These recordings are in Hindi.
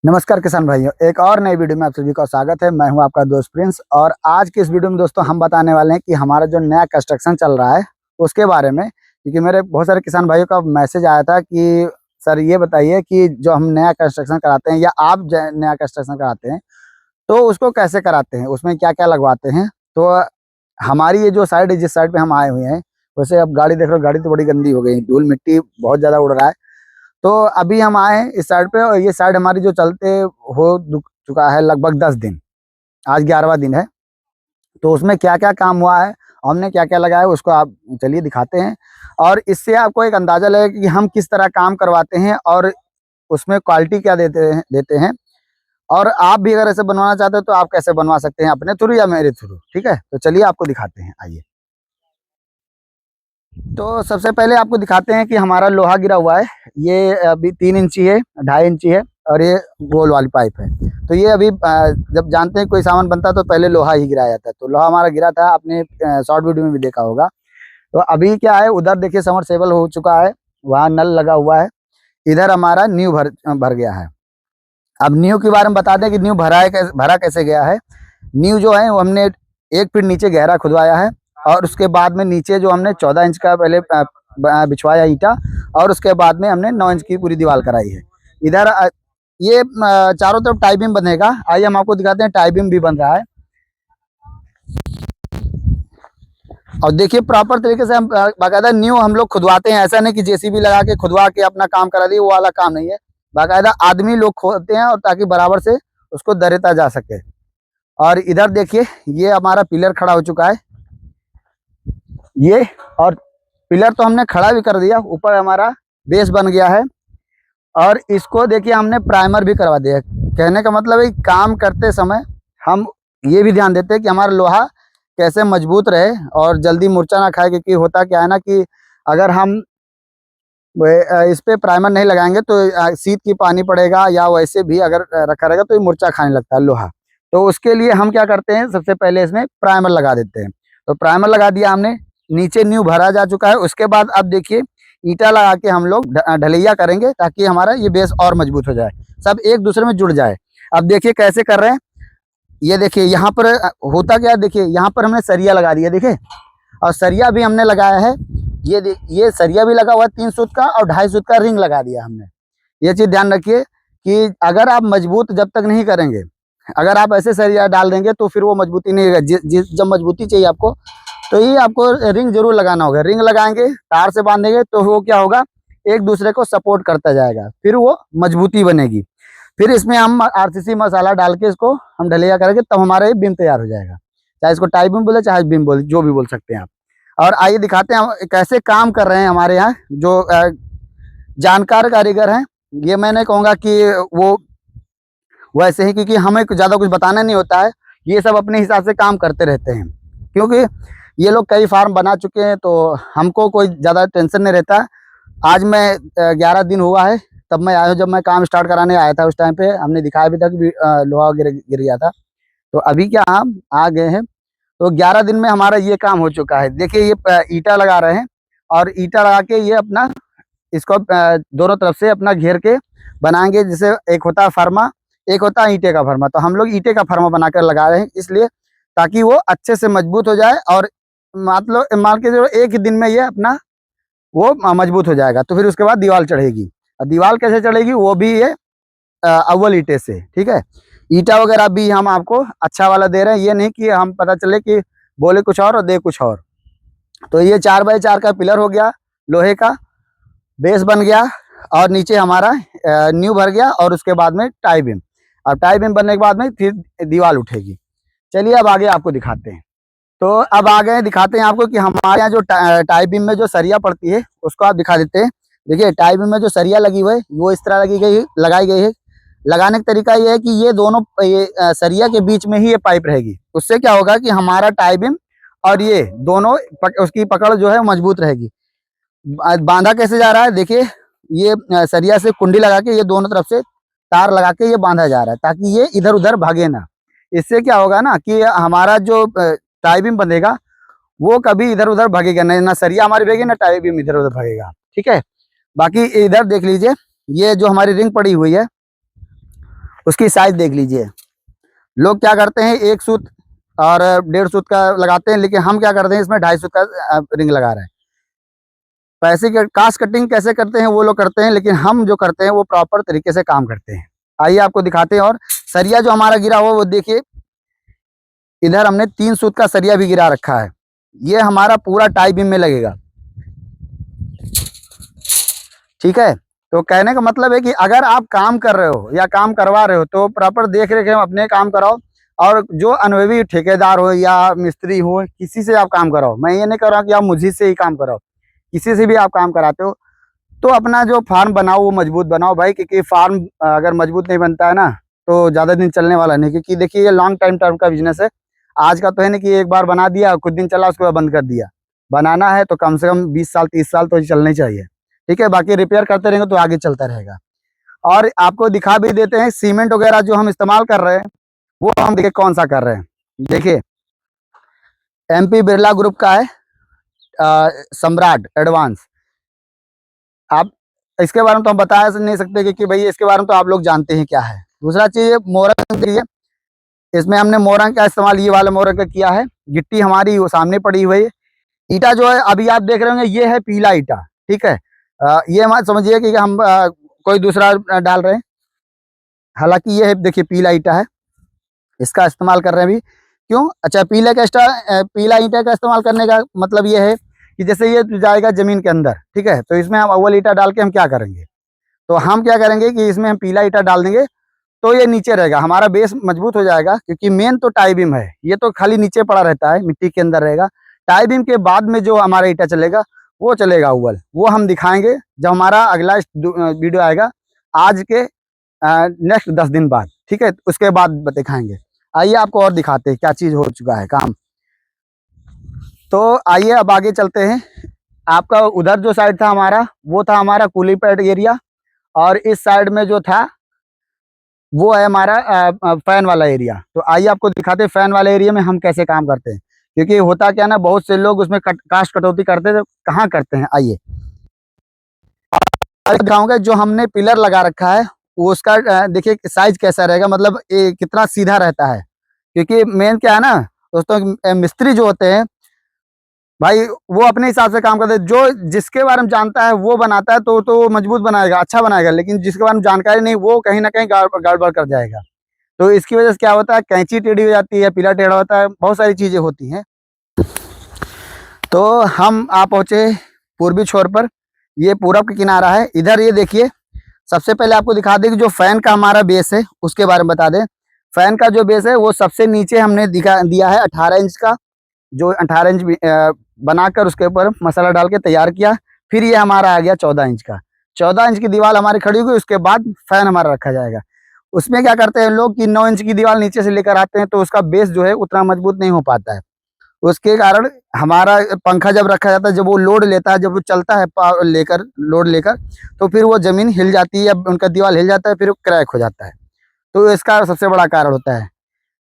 नमस्कार किसान भाइयों, एक और नई वीडियो में आप सभी का स्वागत है। मैं हूं आपका दोस्त प्रिंस और आज की इस वीडियो में दोस्तों हम बताने वाले हैं कि हमारा जो नया कंस्ट्रक्शन चल रहा है उसके बारे में। क्योंकि मेरे बहुत सारे किसान भाइयों का मैसेज आया था कि सर ये बताइए कि जो हम नया कंस्ट्रक्शन कराते हैं या आप नया कंस्ट्रक्शन कराते हैं तो उसको कैसे कराते हैं, उसमें क्या क्या लगवाते हैं। तो हमारी ये जो साइड है, जिस साइड पे हम आए हुए हैं, वैसे अब गाड़ी देख रहे हो, गाड़ी तो बड़ी गंदी हो गई, धूल मिट्टी बहुत ज़्यादा उड़ रहा है। तो अभी हम आए हैं इस साइड पे और ये साइड हमारी जो चलते हो चुका है लगभग 10 दिन। आज 11वां दिन है। तो उसमें क्या क्या काम हुआ है, हमने क्या क्या लगाया है, उसको आप चलिए दिखाते हैं। और इससे आपको एक अंदाजा लगेगा कि हम किस तरह काम करवाते हैं और उसमें क्वालिटी क्या देते हैं। और आप भी अगर ऐसे बनवाना चाहते हो तो आप कैसे बनवा सकते हैं, अपने थ्रू या मेरे थ्रू। ठीक है, तो चलिए आपको दिखाते हैं, आइए। तो सबसे पहले आपको दिखाते हैं कि हमारा लोहा गिरा हुआ है। ये अभी 3 इंची है, 2.5 इंची है और ये गोल वाली पाइप है। तो ये अभी जब जानते हैं कोई सामान बनता है तो पहले लोहा ही गिराया जाता है। तो लोहा हमारा गिरा था, आपने शॉर्ट वीडियो में भी देखा होगा। तो अभी क्या है, उधर देखिए समरसेबल हो चुका है, वहाँ नल लगा हुआ है। इधर हमारा न्यू भर गया है। अब न्यू के बारे में बता दें कि न्यू भरा कैसे गया है। न्यू जो है वो हमने 1 फीट नीचे गहरा खुदवाया है और उसके बाद में नीचे जो हमने 14 इंच का पहले बिछवाया ईंटा और उसके बाद में हमने 9 इंच की पूरी दीवार कराई है। इधर ये चारों तरफ टाई बीम बनेगा। आइए हम आपको दिखाते हैं, टाई बीम भी बन रहा है। और देखिए प्रॉपर तरीके से हम बाकायदा न्यू हम लोग खुदवाते हैं। ऐसा नहीं कि जेसीबी लगा के खुदवा के अपना काम करा दिए, वो वाला काम नहीं है। बाकायदा आदमी लोग खोदते हैं और ताकि बराबर से उसको दरेता जा सके। और इधर देखिए ये हमारा पिलर खड़ा हो चुका है, ये। और पिलर तो हमने खड़ा भी कर दिया, ऊपर हमारा बेस बन गया है। और इसको देखिए हमने प्राइमर भी करवा दिया। कहने का मतलब है काम करते समय हम ये भी ध्यान देते हैं कि हमारा लोहा कैसे मजबूत रहे और जल्दी मुरझा ना खाए। क्योंकि होता क्या है ना कि अगर हम इस पे प्राइमर नहीं लगाएंगे तो शीत की पानी पड़ेगा या वैसे भी अगर रखा रहेगा तो ये मुरझा खाने लगता है लोहा। तो उसके लिए हम क्या करते हैं, सबसे पहले इसमें प्राइमर लगा देते हैं। तो प्राइमर लगा दिया हमने, नीचे न्यू भरा जा चुका है। उसके बाद अब देखिए ईंटा लगा के हम लोग ढलैया करेंगे ताकि हमारा ये बेस और मजबूत हो जाए, सब एक दूसरे में जुड़ जाए। अब देखिए कैसे कर रहे हैं, ये देखिए यहाँ पर होता क्या है, देखिए यहाँ पर हमने सरिया लगा दिया, देखिए। और सरिया भी हमने लगाया है, ये सरिया भी लगा हुआ है 3 सूत का और 2.5 सूत का रिंग लगा दिया हमने। ये चीज़ ध्यान रखिए कि अगर आप मजबूत जब तक नहीं करेंगे, अगर आप ऐसे सरिया डाल देंगे तो फिर वो मजबूती नहीं होगा। जब मजबूती चाहिए आपको तो ये आपको रिंग जरूर लगाना होगा। रिंग लगाएंगे, तार से बांधेंगे तो वो क्या होगा, एक दूसरे को सपोर्ट करता जाएगा, फिर वो मजबूती बनेगी। फिर इसमें हम आरसीसी मसाला डाल के इसको हम ढलैया करेंगे, तब हमारा ये बीम तैयार हो जाएगा। चाहे इसको टाई बीम बोले चाहे बीम बोले, जो भी बोल सकते हैं आप। और आइए दिखाते हैं हम कैसे काम कर रहे हैं हमारे यहाँ जो जानकार कारीगर हैं। ये मैं नहीं कहूँगा कि वो वैसे ही, क्योंकि हमें ज़्यादा कुछ बताना नहीं होता है। ये सब अपने हिसाब से काम करते रहते हैं, क्योंकि ये लोग कई फार्म बना चुके हैं तो हमको कोई ज़्यादा टेंशन नहीं रहता। आज मैं 11 दिन हुआ है तब मैं आया हूँ। जब मैं काम स्टार्ट कराने आया था उस टाइम पे हमने दिखाया भी था कि लोहा गिर गया था। तो अभी क्या हम आ गए हैं, तो 11 दिन में हमारा ये काम हो चुका है। देखिए ये ईंटा लगा रहे हैं और ईंटा लगा के ये अपना इसको दोनों तरफ से अपना घेर के बनाएंगे। जैसे एक होता है फर्मा, एक होता है ईंटे का फर्मा। तो हम लोग ईंटे का फर्मा बनाकर लगा रहे हैं, इसलिए ताकि वो अच्छे से मजबूत हो जाए। और मतलब मान के चलो एक ही दिन में ये अपना वो मजबूत हो जाएगा। तो फिर उसके बाद दीवार चढ़ेगी। और दीवार कैसे चढ़ेगी वो भी ये अव्वल ईंटे से, ठीक है। ईंटा वगैरह भी हम आपको अच्छा वाला दे रहे हैं, ये नहीं कि हम पता चले कि बोले कुछ और दे कुछ और। तो ये 4x4 का पिलर हो गया, लोहे का बेस बन गया और नीचे हमारा न्यू भर गया और उसके बाद में टाई बीम। और टाई बीम बनने के बाद में फिर दीवार उठेगी। चलिए अब आगे आपको दिखाते हैं। तो अब आ गए दिखाते हैं आपको कि हमारे यहाँ जो टाई बीम में जो सरिया पड़ती है उसको आप दिखा देते हैं। देखिए टाई बीम में जो सरिया लगी हुई है वो इस तरह लगाई गई है। लगाने का तरीका ये है कि ये दोनों सरिया के बीच में ही ये पाइप रहेगी। उससे क्या होगा कि हमारा टाई बीम और ये दोनों उसकी पकड़ जो है मजबूत रहेगी। बांधा कैसे जा रहा है, देखिए ये सरिया से कुंडी लगा के ये दोनों तरफ से तार लगा के ये बांधा जा रहा है ताकि ये इधर उधर भागे ना। इससे क्या होगा ना कि हमारा जो टाई बीम बंधेगा वो कभी इधर उधर भागेगा नहीं, ना सरिया हमारी भागेगी ना टाई बीम इधर उधर भागेगा, ठीक है। बाकी इधर देख लीजिए, ये जो हमारी रिंग पड़ी हुई है उसकी साइज देख लीजिए। लोग क्या करते हैं, 1 सूत और 1.5 सूत का लगाते हैं, लेकिन हम क्या करते हैं, इसमें 2.5 सूत का रिंग लगा रहे हैं। पैसे के कास्ट कटिंग कैसे करते हैं वो लोग करते हैं, लेकिन हम जो करते हैं वो प्रॉपर तरीके से काम करते हैं। आइए आपको दिखाते हैं। और सरिया जो हमारा गिरा हुआ वो देखिए, इधर हमने 3 सूत का सरिया भी गिरा रखा है। ये हमारा पूरा टाई बीम में लगेगा, ठीक है। तो कहने का मतलब है कि अगर आप काम कर रहे हो या काम करवा रहे हो तो प्रॉपर देख रेख अपने काम कराओ। और जो अनुभवी ठेकेदार हो या मिस्त्री हो, किसी से आप काम कराओ। मैं ये नहीं कर रहा हूँ कि आप मुझे से ही काम कराओ, किसी से भी आप काम कराते हो तो अपना जो फार्म बनाओ वो मजबूत बनाओ भाई, क्योंकि फार्म अगर मजबूत नहीं बनता है ना तो ज़्यादा दिन चलने वाला नहीं। क्योंकि देखिए ये लॉन्ग टाइम टर्म का बिजनेस है। आज का तो है नहीं कि एक बार बना दिया, कुछ दिन चला उसके बाद बंद कर दिया। बनाना है तो कम से कम 20 साल 30 साल तो चलना ही चाहिए, ठीक है। बाकी रिपेयर करते रहेंगे तो आगे चलता रहेगा। और आपको दिखा भी देते हैं सीमेंट वगैरह जो हम इस्तेमाल कर रहे हैं वो हम देखिए कौन सा कर रहे हैं। देखिए MP बिरला ग्रुप का है सम्राट एडवांस। आप इसके बारे में तो हम बता नहीं सकते क्योंकि भाई इसके बारे में तो आप लोग जानते हैं क्या है। दूसरा चीज मोरंग देखिए, इसमें हमने मोरंग का इस्तेमाल ये वाले मोरंग का किया है। गिट्टी हमारी वो सामने पड़ी हुई है। ईटा जो है अभी आप देख रहे होंगे ये है पीला ईटा, ठीक है। ये मत समझिए कि हम कोई दूसरा डाल रहे हैं। हालांकि ये है देखिए पीला ईटा है, इसका इस्तेमाल कर रहे हैं अभी। क्यों? अच्छा, पीला ईटा का इस्तेमाल करने का मतलब ये है कि जैसे ये जाएगा जमीन के अंदर, ठीक है, तो इसमें हम अव्वल ईटा डाल के हम क्या करेंगे, तो हम क्या करेंगे कि इसमें हम पीला ईटा डाल देंगे तो ये नीचे रहेगा, हमारा बेस मजबूत हो जाएगा। क्योंकि मेन तो टाई बीम है, ये तो खाली नीचे पड़ा रहता है, मिट्टी के अंदर रहेगा। टाई बीम के बाद में जो हमारा ईटा चलेगा वो चलेगा अव्वल, वो हम दिखाएंगे जब हमारा अगला वीडियो आएगा आज के नेक्स्ट 10 दिन बाद, ठीक है, उसके बाद दिखाएंगे। आइए आपको और दिखाते हैं क्या चीज हो चुका है काम। तो आइए अब आगे चलते हैं। आपका उधर जो साइड था हमारा वो था हमारा कूली पैड एरिया, और इस साइड में जो था वो है हमारा फैन वाला एरिया। तो आइए आपको दिखाते हैं फैन वाले एरिया में हम कैसे काम करते हैं। क्योंकि होता क्या ना, बहुत से लोग उसमें कास्ट कटौती करते थे, कहाँ करते हैं। आइए दिखाऊंगा जो हमने पिलर लगा रखा है वो उसका देखिए साइज कैसा रहेगा, मतलब ये कितना सीधा रहता है। क्योंकि मेन क्या है ना दोस्तों, मिस्त्री जो होते हैं भाई वो अपने हिसाब से काम करते हैं। जो जिसके बारे में जानता है वो बनाता है तो वो मजबूत बनाएगा, अच्छा बनाएगा। लेकिन जिसके बारे में जानकारी नहीं वो कहीं ना कहीं गड़बड़ कर जाएगा। तो इसकी वजह से क्या होता है, कैंची टेढ़ी हो जाती है, पिलर टेढ़ा होता है, बहुत सारी चीजें होती हैं। तो हम आ पहुंचे पूर्वी छोर पर, ये पूरब का किनारा है। इधर ये देखिए, सबसे पहले आपको दिखा दें कि जो फैन का हमारा बेस है उसके बारे में बता दें। फैन का जो बेस है वो सबसे नीचे हमने दिया है 18 इंच का, जो 18 इंच बनाकर उसके ऊपर मसाला डाल के तैयार किया। फिर ये हमारा आ गया 14 इंच का। 14 इंच की दीवार हमारी खड़ी होगी, उसके बाद फैन हमारा रखा जाएगा। उसमें क्या करते हैं लोग कि 9 इंच की दीवार नीचे से लेकर आते हैं तो उसका बेस जो है उतना मजबूत नहीं हो पाता है। उसके कारण हमारा पंखा जब रखा जाता है, जब वो लोड लेता है, जब वो चलता है लेकर लोड लेकर, तो फिर वो जमीन हिल जाती है या उनका दीवार हिल जाता है, फिर वो क्रैक हो जाता है। तो इसका सबसे बड़ा कारण होता है।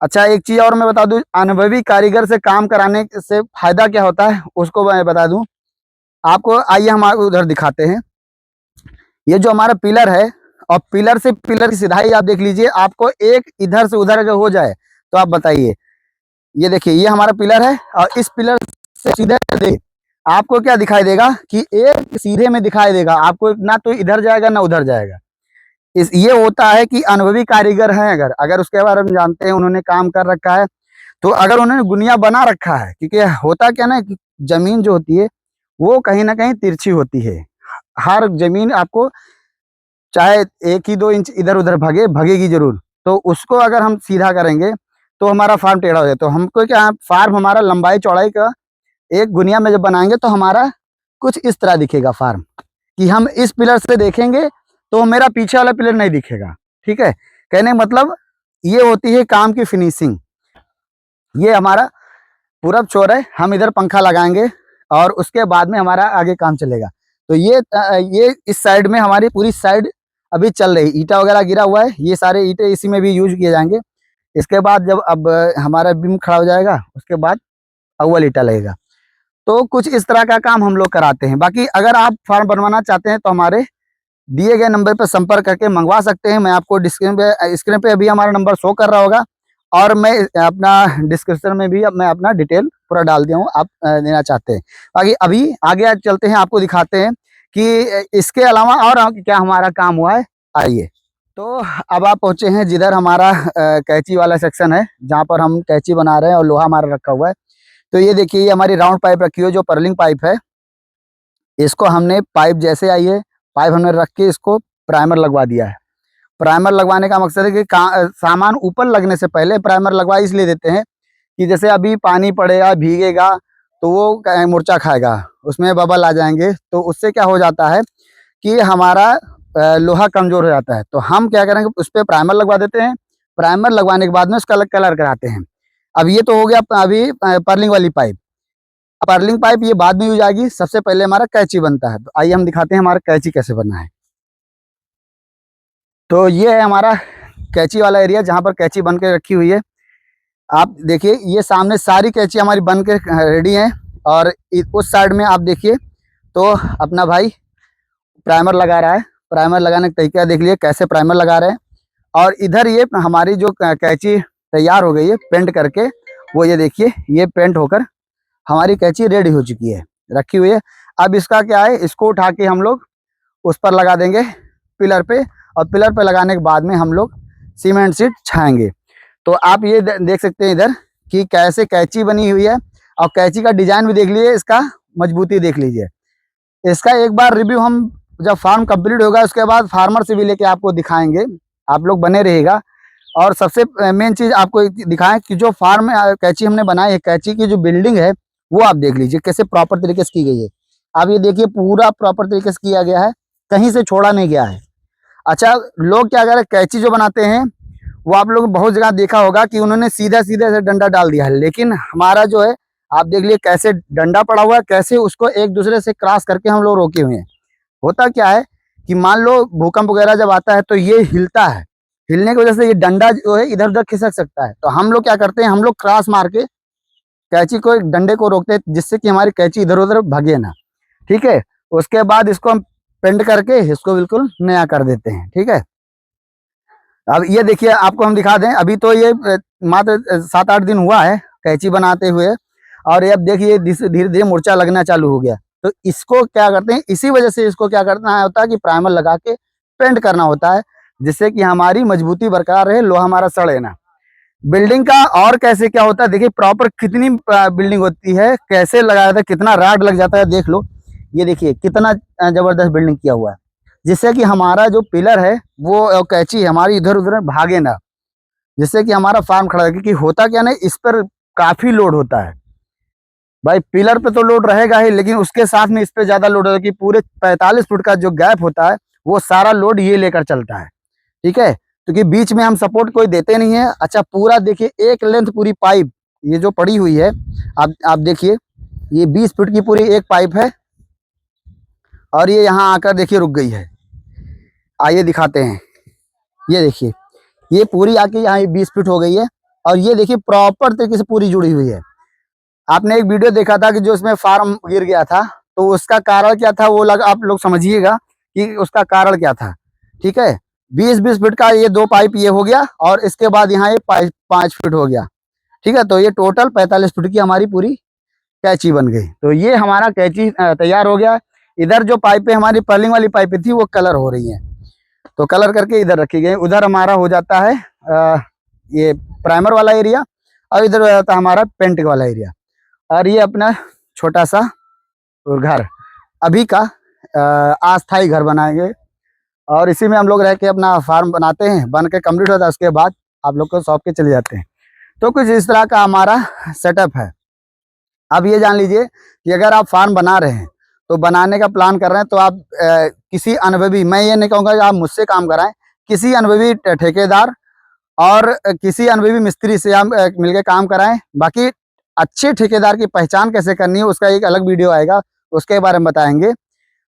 अच्छा, एक चीज और मैं बता दूं, अनुभवी कारीगर से काम कराने से फायदा क्या होता है उसको मैं बता दूं आपको। आइए हम उधर दिखाते हैं। ये जो हमारा पिलर है, और पिलर से पिलर की सिधाई आप देख लीजिए, आपको एक इधर से उधर अगर हो जाए तो आप बताइए। ये देखिए ये हमारा पिलर है, और इस पिलर से सीधे दे आपको क्या दिखाई देगा कि एक सीधे में दिखाई देगा आपको, ना तो इधर जाएगा ना उधर जाएगा। ये होता है कि अनुभवी कारीगर हैं, अगर अगर उसके बारे में जानते हैं, उन्होंने काम कर रखा है, तो अगर उन्होंने गुनिया बना रखा है। क्योंकि होता क्या ना कि जमीन जो होती है वो कहीं ना कहीं तिरछी होती है। हर जमीन आपको चाहे 1 ही 2 इंच इधर उधर भगेगी जरूर। तो उसको अगर हम सीधा करेंगे तो हमारा फार्म टेढ़ा हो जाए। तो हमको क्या, फार्म हमारा लंबाई चौड़ाई का एक गुनिया में जब बनाएंगे तो हमारा कुछ इस तरह दिखेगा फार्म, कि हम इस पिलर से देखेंगे तो मेरा पीछे वाला पिलर नहीं दिखेगा, ठीक है। कहने का मतलब ये होती है काम की फिनिशिंग। ये हमारा पूरब छोर है, हम इधर पंखा लगाएंगे और उसके बाद में हमारा आगे काम चलेगा। तो ये इस साइड में हमारी पूरी साइड अभी चल रही, ईटा वगैरह गिरा हुआ है, ये सारे ईटे इसी में भी यूज किए जाएंगे। इसके बाद जब अब हमारा बीम खड़ा हो जाएगा उसके बाद अव्वल ईटा लगेगा। तो कुछ इस तरह का काम हम लोग कराते हैं। बाकी अगर आप फार्म बनवाना चाहते हैं तो हमारे दिए गए नंबर पर संपर्क करके मंगवा सकते हैं। मैं आपको स्क्रीन पे अभी हमारा नंबर शो कर रहा होगा, और मैं अपना डिस्क्रिप्शन में भी अब मैं अपना डिटेल पूरा डाल दिया हूँ, आप देना चाहते हैं। बाकी अभी आगे चलते हैं, आपको दिखाते हैं कि इसके अलावा और क्या हमारा काम हुआ है। आइए। तो अब आप पहुंचे हैं जिधर हमारा कैंची वाला सेक्शन है, जहाँ पर हम कैंची बना रहे हैं और लोहा हमारा रखा हुआ है। तो ये देखिए, ये हमारी राउंड पाइप रखी हुई है, जो पर्लिंग पाइप है। इसको हमने पाइप जैसे आई है, पाइप हमने रख के इसको प्राइमर लगवा दिया है। प्राइमर लगवाने का मकसद है कि सामान ऊपर लगने से पहले प्राइमर लगवा इसलिए देते हैं कि जैसे अभी पानी पड़ेगा, भीगेगा, तो वो मुरचा खाएगा, उसमें बबल आ जाएंगे, तो उससे क्या हो जाता है कि हमारा लोहा कमजोर हो जाता है। तो हम क्या करेंगे, उस पर प्राइमर लगवा देते हैं। प्राइमर लगवाने के बाद में उसका कलर कराते हैं। अब ये तो हो गया अभी पर्लिंग वाली पाइप। पर्लिंग पाइप ये बाद में यूज आएगी, सबसे पहले हमारा कैंची बनता है। तो आइए हम दिखाते हैं हमारा कैंची कैसे बनना है। तो ये है हमारा कैंची वाला एरिया, जहाँ पर कैंची बन के रखी हुई है। आप देखिए, ये सामने सारी कैंची हमारी बन के रेडी हैं, और उस साइड में आप देखिए तो अपना भाई प्राइमर लगा रहा है। प्राइमर लगाने का तरीका देख लिए कैसे प्राइमर लगा रहे हैं। और इधर ये हमारी जो कैंची तैयार हो गई है पेंट करके, वो ये देखिए, ये पेंट होकर हमारी कैंची रेडी हो चुकी है, रखी हुई है। अब इसका क्या है, इसको उठा के हम लोग उस पर लगा देंगे पिलर पे, और पिलर पे लगाने के बाद में हम लोग सीमेंट सीट छाएंगे। तो आप ये देख सकते हैं इधर कि कैसे कैंची बनी हुई है, और कैंची का डिजाइन भी देख लीजिए, इसका मजबूती देख लीजिए। इसका एक बार रिव्यू हम जब फार्म कंप्लीट होगा उसके बाद फार्मर से भी लेके आपको दिखाएंगे, आप लोग बने रहिएगा। और सबसे मेन चीज आपको दिखाएं कि जो फार्म कैंची हमने बनाई है, कैंची की जो बिल्डिंग है वो आप देख लीजिए कैसे प्रॉपर तरीके से की गई है। आप ये देखिए, पूरा प्रॉपर तरीके से किया गया है, कहीं से छोड़ा नहीं गया है। अच्छा, लोग क्या कर रहे हैं, कैंची जो बनाते हैं वो आप लोग बहुत जगह देखा होगा कि उन्होंने सीधा सीधा से डंडा डाल दिया है, लेकिन हमारा जो है आप देख लिए कैसे डंडा पड़ा हुआ है, कैसे उसको एक दूसरे से क्रॉस करके हम लोग रोके हुए हैं। होता क्या है कि मान लो भूकंप वगैरह जब आता है तो ये हिलता है, हिलने की वजह से ये डंडा जो है इधर उधर खिसक सकता है। तो हम लोग क्या करते हैं, हम लोग क्रॉस मार के कैंची को, एक डंडे को रोकते हैं, जिससे कि हमारी कैंची इधर उधर भागे ना। ठीक है, उसके बाद इसको हम पेंट करके इसको बिल्कुल नया कर देते हैं। ठीक है, अब ये देखिए, आपको हम दिखा दें, अभी तो ये मात्र 7-8 दिन हुआ है कैंची बनाते हुए, और ये अब देखिए धीरे धीरे मुरचा लगना चालू हो गया। तो इसको क्या करते हैं, इसी वजह से इसको क्या करना होता है कि प्राइमर लगा के पेंट करना होता है, जिससे कि हमारी मजबूती बरकरार रहे, लोहा हमारा सड़े ना। बिल्डिंग का और कैसे क्या होता है, देखिए प्रॉपर कितनी बिल्डिंग होती है, कैसे लगाया था, कितना राड लग जाता है, देख लो। ये देखिए कितना जबरदस्त बिल्डिंग किया हुआ है, जिससे कि हमारा जो पिलर है वो कैंची हमारी इधर उधर भागे ना, जिससे कि हमारा फार्म खड़ा है। क्योंकि होता क्या नहीं, इस पर काफी लोड होता है भाई। पिलर पे तो लोड रहेगा ही, लेकिन उसके साथ में इस पे ज्यादा लोड होता है कि पूरे 45 फुट का जो गैप होता है वो सारा लोड ये लेकर चलता है। ठीक है, क्योंकि बीच में हम सपोर्ट कोई देते नहीं है। अच्छा, पूरा देखिए एक लेंथ पूरी पाइप ये जो पड़ी हुई है, आप देखिए, ये 20 फुट की पूरी एक पाइप है, और ये यहाँ आकर देखिए रुक गई है। आइए दिखाते हैं, ये देखिए, ये पूरी आके यहाँ 20 फीट हो गई है, और ये देखिए प्रॉपर तरीके से पूरी जुड़ी हुई है। आपने एक वीडियो देखा था कि जो इसमें फार्म गिर गया था, तो उसका कारण क्या था वो आप लोग समझिएगा कि उसका कारण क्या था। ठीक है, 20-20 फीट का ये 2 पाइप ये हो गया, और इसके बाद यहाँ ये 5 फीट हो गया। ठीक है, तो ये टोटल 45 फीट की हमारी पूरी कैंची बन गई। तो ये हमारा कैंची तैयार हो गया। इधर जो पाइपें हमारी पर्लिंग वाली पाइपें थी वो कलर हो रही हैं, तो कलर करके इधर रखी गई। उधर हमारा हो जाता है ये प्राइमर वाला एरिया, और इधर हो जाता है हमारा पेंट वाला एरिया। और ये अपना छोटा सा घर अभी का अस्थाई घर बनाएंगे, और इसी में हम लोग रह के अपना फार्म बनाते हैं। बन के कम्प्लीट होता है, उसके बाद आप लोग को सौंप के चले जाते हैं। तो कुछ इस तरह का हमारा सेटअप है। अब ये जान लीजिए कि अगर आप फार्म बना रहे हैं, तो बनाने का प्लान कर रहे हैं, तो आप किसी अनुभवी, मैं ये नहीं कहूँगा कि आप मुझसे काम कराएं, किसी अनुभवी ठेकेदार और किसी अनुभवी मिस्त्री से आप मिलकर काम कराएं। बाकी अच्छे ठेकेदार की पहचान कैसे करनी है उसका एक अलग वीडियो आएगा, उसके बारे में बताएंगे।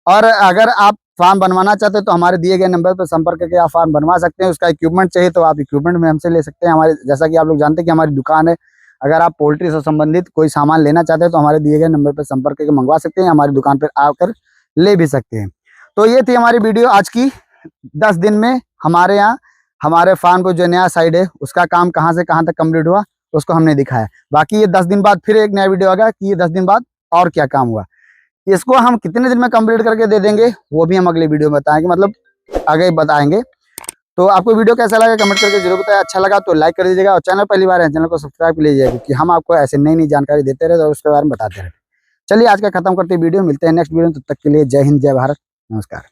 और अगर आप फार्म बनवाना चाहते हैं तो हमारे दिए गए नंबर पर संपर्क करके आप फार्म बनवा सकते हैं। उसका इक्विपमेंट चाहिए तो आप इक्विपमेंट में हमसे ले सकते हैं। हमारे, जैसा कि आप लोग जानते हैं कि हमारी दुकान है, अगर आप पोल्ट्री से संबंधित कोई सामान लेना चाहते हैं तो हमारे दिए गए नंबर पर संपर्क करके मंगवा सकते हैं, हमारी दुकान पर आकर ले भी सकते हैं। तो ये थी हमारी वीडियो आज की। 10 दिन में हमारे यहाँ हमारे फार्म पर जो नया साइड है उसका काम कहाँ से कहाँ तक कंप्लीट हुआ उसको हमने दिखाया। बाकी ये 10 दिन बाद फिर एक नया वीडियो आएगा कि ये 10 दिन बाद और क्या काम हुआ। इसको हम कितने दिन में कंप्लीट करके दे देंगे वो भी हम अगले वीडियो में बताएंगे, मतलब आगे बताएंगे। तो आपको वीडियो कैसा लगा कमेंट करके जरूर बताएं। अच्छा लगा तो लाइक कर दीजिएगा और चैनल पहली बार है चैनल को सब्सक्राइब कर लीजिएगा, क्योंकि हम आपको ऐसे नई नई जानकारी देते रहते और उसके बारे में बताते रहते। चलिए आज का खत्म करते वीडियो, मिलते हैं नेक्स्ट वीडियो में। तब तक के लिए जय हिंद, जय भारत, नमस्कार।